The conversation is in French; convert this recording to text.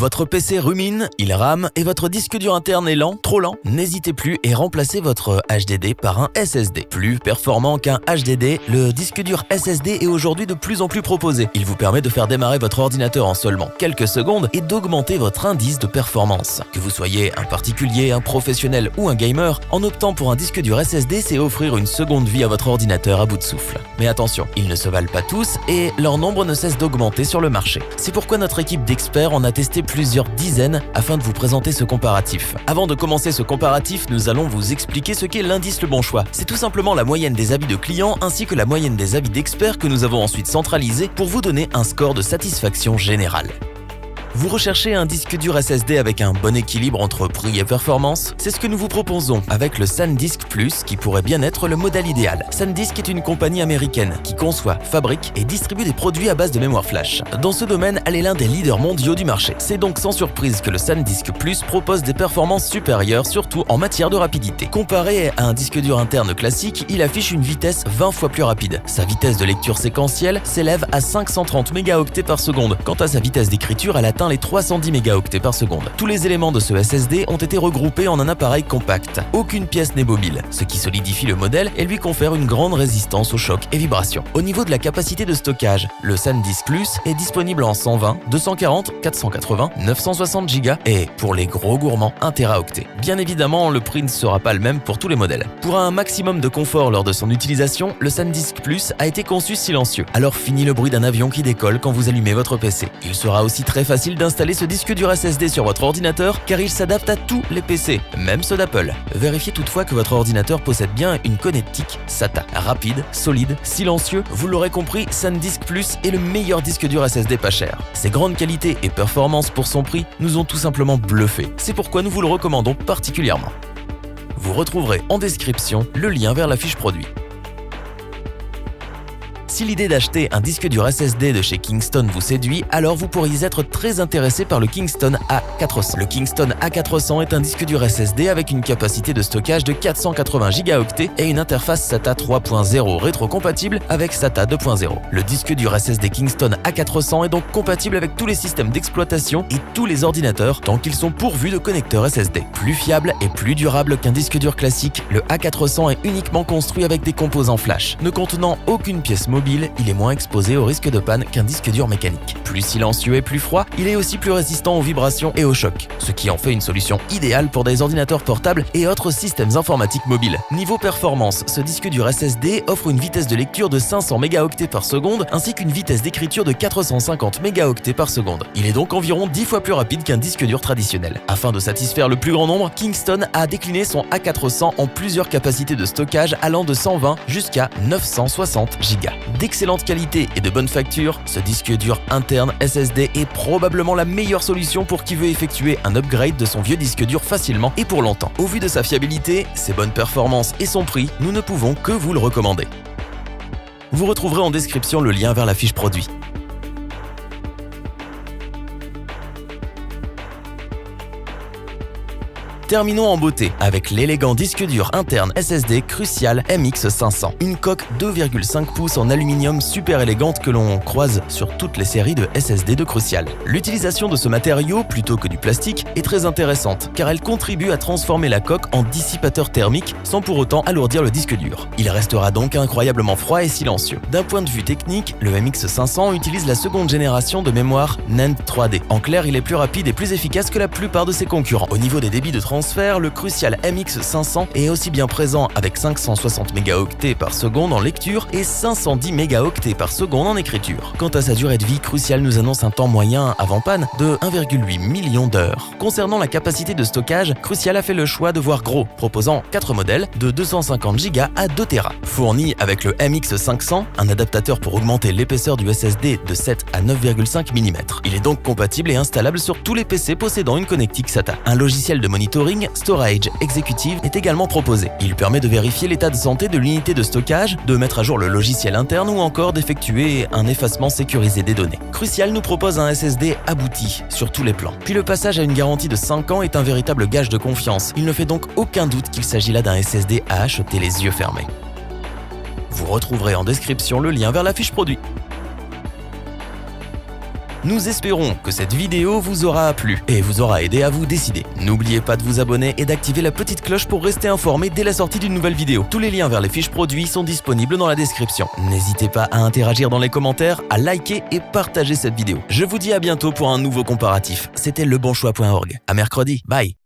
Votre PC rumine, il rame et votre disque dur interne est lent, trop lent? N'hésitez plus et remplacez votre HDD par un SSD. Plus performant qu'un HDD, le disque dur SSD est aujourd'hui de plus en plus proposé. Il vous permet de faire démarrer votre ordinateur en seulement quelques secondes et d'augmenter votre indice de performance. Que vous soyez un particulier, un professionnel ou un gamer, en optant pour un disque dur SSD, c'est offrir une seconde vie à votre ordinateur à bout de souffle. Mais attention, ils ne se valent pas tous et leur nombre ne cesse d'augmenter sur le marché. C'est pourquoi notre équipe d'experts en a testé plusieurs dizaines afin de vous présenter ce comparatif. Avant de commencer ce comparatif, nous allons vous expliquer ce qu'est l'indice Le Bon Choix. C'est tout simplement la moyenne des avis de clients ainsi que la moyenne des avis d'experts que nous avons ensuite centralisés pour vous donner un score de satisfaction générale. Vous recherchez un disque dur SSD avec un bon équilibre entre prix et performance? C'est ce que nous vous proposons avec le SanDisk Plus qui pourrait bien être le modèle idéal. SanDisk est une compagnie américaine qui conçoit, fabrique et distribue des produits à base de mémoire flash. Dans ce domaine, elle est l'un des leaders mondiaux du marché. C'est donc sans surprise que le SanDisk Plus propose des performances supérieures, surtout en matière de rapidité. Comparé à un disque dur interne classique, il affiche une vitesse 20 fois plus rapide. Sa vitesse de lecture séquentielle s'élève à 530 mégaoctets par seconde. Quant à sa vitesse d'écriture, elle atteint les 310 mégaoctets par seconde. Tous les éléments de ce SSD ont été regroupés en un appareil compact. Aucune pièce n'est mobile, ce qui solidifie le modèle et lui confère une grande résistance aux chocs et vibrations. Au niveau de la capacité de stockage, le SanDisk Plus est disponible en 120, 240, 480, 960 Go et, pour les gros gourmands, 1 Teraoctet. Bien évidemment, le prix ne sera pas le même pour tous les modèles. Pour un maximum de confort lors de son utilisation, le SanDisk Plus a été conçu silencieux. Alors fini le bruit d'un avion qui décolle quand vous allumez votre PC. Il sera aussi très facile d'installer ce disque dur SSD sur votre ordinateur car il s'adapte à tous les PC, même ceux d'Apple. Vérifiez toutefois que votre ordinateur possède bien une connectique SATA. Rapide, solide, silencieux, vous l'aurez compris, SanDisk Plus est le meilleur disque dur SSD pas cher. Ses grandes qualités et performances pour son prix nous ont tout simplement bluffé. C'est pourquoi nous vous le recommandons particulièrement. Vous retrouverez en description le lien vers la fiche produit. Si l'idée d'acheter un disque dur SSD de chez Kingston vous séduit, alors vous pourriez être très intéressé par le Kingston A400. Le Kingston A400 est un disque dur SSD avec une capacité de stockage de 480 gigaoctets et une interface SATA 3.0 rétrocompatible avec SATA 2.0. Le disque dur SSD Kingston A400 est donc compatible avec tous les systèmes d'exploitation et tous les ordinateurs tant qu'ils sont pourvus de connecteurs SSD. Plus fiable et plus durable qu'un disque dur classique, le A400 est uniquement construit avec des composants flash. Ne contenant aucune pièce mobile, il est moins exposé au risque de panne qu'un disque dur mécanique. Plus silencieux et plus froid, il est aussi plus résistant aux vibrations et aux chocs, ce qui en fait une solution idéale pour des ordinateurs portables et autres systèmes informatiques mobiles. Niveau performance, ce disque dur SSD offre une vitesse de lecture de 500 mégaoctets par seconde ainsi qu'une vitesse d'écriture de 450 mégaoctets par seconde. Il est donc environ 10 fois plus rapide qu'un disque dur traditionnel. Afin de satisfaire le plus grand nombre, Kingston a décliné son A400 en plusieurs capacités de stockage allant de 120 jusqu'à 960 Go. D'excellente qualité et de bonne facture, ce disque dur interne SSD est probablement la meilleure solution pour qui veut effectuer un upgrade de son vieux disque dur facilement et pour longtemps. Au vu de sa fiabilité, ses bonnes performances et son prix, nous ne pouvons que vous le recommander. Vous retrouverez en description le lien vers la fiche produit. Terminons en beauté avec l'élégant disque dur interne SSD Crucial MX500. Une coque 2,5 pouces en aluminium super élégante que l'on croise sur toutes les séries de SSD de Crucial. L'utilisation de ce matériau, plutôt que du plastique, est très intéressante car elle contribue à transformer la coque en dissipateur thermique sans pour autant alourdir le disque dur. Il restera donc incroyablement froid et silencieux. D'un point de vue technique, le MX500 utilise la seconde génération de mémoire NAND 3D. En clair, il est plus rapide et plus efficace que la plupart de ses concurrents. Au niveau des débits de transfert, le Crucial MX500 est aussi bien présent avec 560 mégaoctets par seconde en lecture et 510 mégaoctets par seconde en écriture. Quant à sa durée de vie, Crucial nous annonce un temps moyen avant panne de 1,8 million d'heures. Concernant la capacité de stockage, Crucial a fait le choix de voir gros, proposant 4 modèles de 250 Go à 2 Tera. Fourni avec le MX500, un adaptateur pour augmenter l'épaisseur du SSD de 7 à 9,5 mm. Il est donc compatible et installable sur tous les PC possédant une connectique SATA. Un logiciel de monitoring Storage Executive est également proposé. Il permet de vérifier l'état de santé de l'unité de stockage, de mettre à jour le logiciel interne ou encore d'effectuer un effacement sécurisé des données. Crucial nous propose un SSD abouti sur tous les plans. Puis le passage à une garantie de 5 ans est un véritable gage de confiance. Il ne fait donc aucun doute qu'il s'agit là d'un SSD à acheter les yeux fermés. Vous retrouverez en description le lien vers la fiche produit. Nous espérons que cette vidéo vous aura plu et vous aura aidé à vous décider. N'oubliez pas de vous abonner et d'activer la petite cloche pour rester informé dès la sortie d'une nouvelle vidéo. Tous les liens vers les fiches produits sont disponibles dans la description. N'hésitez pas à interagir dans les commentaires, à liker et partager cette vidéo. Je vous dis à bientôt pour un nouveau comparatif. C'était lebonchoix.org. À mercredi. Bye.